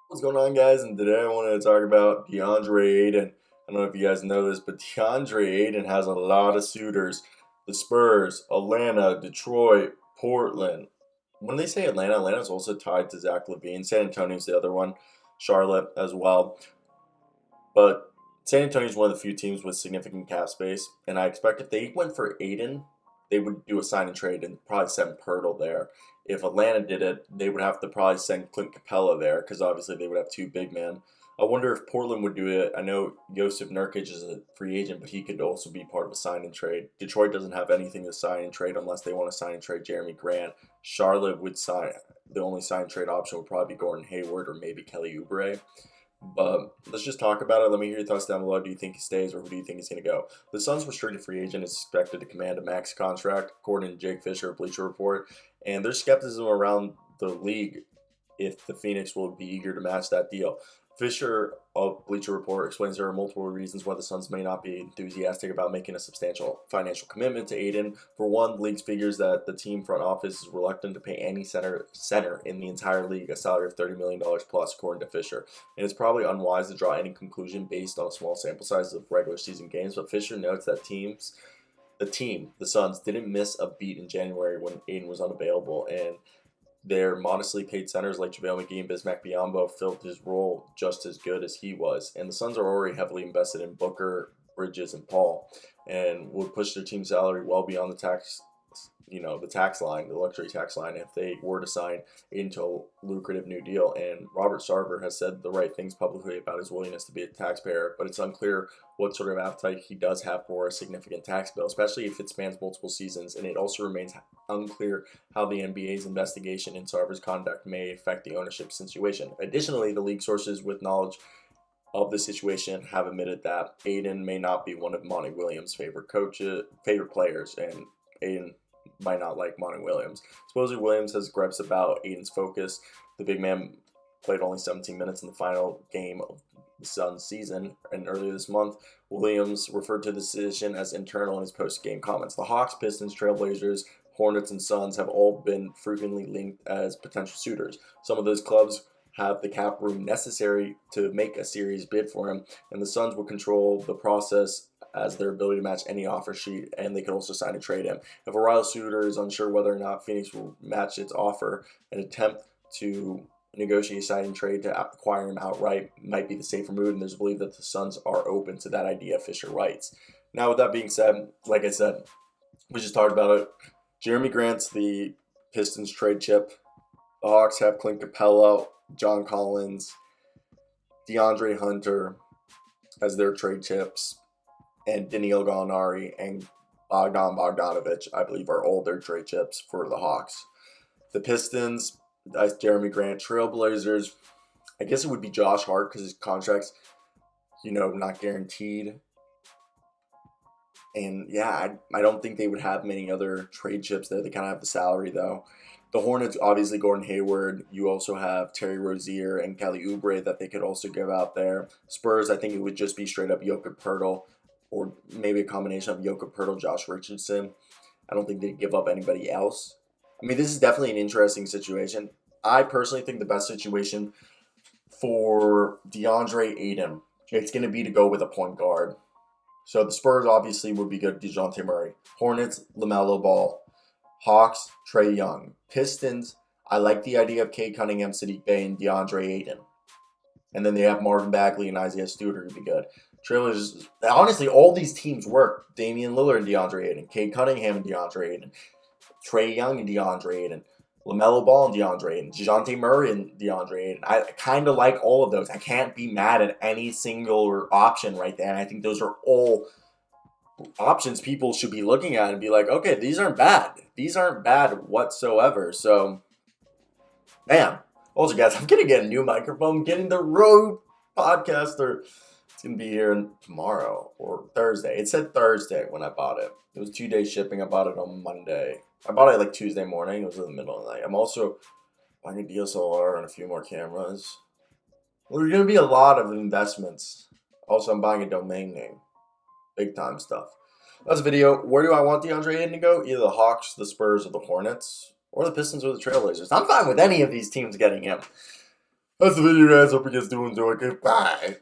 What's going on, guys? And today I wanted to talk about Deandre Ayton. I don't know if you guys know this, but Deandre Ayton has a lot of suitors. The Spurs, Atlanta, Detroit, Portland. When they say Atlanta, Atlanta's also tied to Zach LaVine. San Antonio's the other one, Charlotte as well. But San Antonio's one of the few teams with significant cap space, and I expect if they went for Ayton, they would do a sign and trade and probably send Pirtle there. If Atlanta did it, they would have to probably send Clint Capella there because obviously they would have two big men. I wonder if Portland would do it. I know Josip Nurkic is a free agent, but he could also be part of a sign and trade. Detroit doesn't have anything to sign and trade unless they want to sign and trade Jeremy Grant. Charlotte would sign. The only sign and trade option would probably be Gordon Hayward or maybe Kelly Oubre. But let's just talk about it. Let me hear your thoughts down below. Do you think he stays or who do you think he's going to go? The Suns' restricted free agent is expected to command a max contract, according to Jake Fischer of Bleacher Report. And there's skepticism around the league if the Phoenix will be eager to match that deal. Fischer of Bleacher Report explains there are multiple reasons why the Suns may not be enthusiastic about making a substantial financial commitment to Ayton. For one, the league figures that the team front office is reluctant to pay any center in the entire league a salary of $30 million plus, according to Fischer. And it's probably unwise to draw any conclusion based on a small sample size of regular season games, but Fischer notes that the Suns, didn't miss a beat in January when Ayton was unavailable, and their modestly paid centers like JaVale McGee and Bismack Biyombo filled his role just as good as he was. And the Suns are already heavily invested in Booker, Bridges, and Paul, and would push their team salary well beyond the tax line, the luxury tax line, if they were to sign into a lucrative new deal. And Robert Sarver has said the right things publicly about his willingness to be a taxpayer, but it's unclear what sort of appetite he does have for a significant tax bill, especially if it spans multiple seasons. And it also remains unclear how the NBA's investigation into Sarver's conduct may affect the ownership situation. Additionally, the league sources with knowledge of the situation have admitted that Ayton may not be one of Monty Williams' favorite players, and Ayton might not like Monty Williams. Supposedly, Williams has gripes about Ayton's focus. The big man played only 17 minutes in the final game of the Suns season, and earlier this month, Williams referred to the decision as internal in his post-game comments. The Hawks, Pistons, Trailblazers, Hornets, and Suns have all been frequently linked as potential suitors. Some of those clubs have the cap room necessary to make a serious bid for him, and the Suns will control the process as their ability to match any offer sheet, and they could also sign and trade him. If a rival suitor is unsure whether or not Phoenix will match its offer, an attempt to negotiate a signing trade to acquire him outright might be the safer move, and there's a belief that the Suns are open to that idea, Fischer writes. Now, with that being said, like I said, we just talked about it. Jeremy Grant's the Pistons trade chip. The Hawks have Clint Capella, John Collins, DeAndre Hunter as their trade chips, and Danilo Gallinari and Bogdan Bogdanovic, I believe, are all their trade chips for the Hawks. The Pistons, that's Jeremy Grant. Trailblazers, I guess it would be Josh Hart because his contract's, not guaranteed. And yeah, I don't think they would have many other trade chips there. They kind of have the salary, though. The Hornets, obviously, Gordon Hayward. You also have Terry Rozier and Kelly Oubre that they could also give out there. Spurs, I think it would just be straight up Jokic Pirtle, or maybe a combination of Jokic Pirtle, Josh Richardson. I don't think they'd give up anybody else. I mean, this is definitely an interesting situation. I personally think the best situation for DeAndre Ayton, it's going to be to go with a point guard. So the Spurs obviously would be good, DeJounte Murray. Hornets, LaMelo Ball. Hawks, Trae Young. Pistons, I like the idea of Cade Cunningham, Sadiq Bey, and DeAndre Ayton. And then they have Marvin Bagley and Isaiah Stewart who'd be good. Trailers, honestly, all these teams work. Damian Lillard and DeAndre Ayton. Cade Cunningham and DeAndre Ayton. Trae Young and DeAndre Ayton. LaMelo Ball and DeAndre Ayton. DeJounte Murray and DeAndre Ayton. I kind of like all of those. I can't be mad at any single option right there. And I think those are all options people should be looking at and be like, okay, these aren't bad. These aren't bad whatsoever. So, man. Also, guys, I'm going to get a new microphone. I'm getting the Rode Podcaster. It's going to be here tomorrow or Thursday. It said Thursday when I bought it. It was 2 days shipping. I bought it on Monday. I bought it like Tuesday morning. It was in the middle of the night. I'm also buying a DSLR and a few more cameras. There's going to be a lot of investments. Also, I'm buying a domain name. Big time stuff. That's a video. Where do I want DeAndre Ayton to go? Either the Hawks, the Spurs, or the Hornets. Or the Pistons or the Trailblazers. I'm fine with any of these teams getting him. That's the video, guys. Hope you guys do enjoy. Goodbye.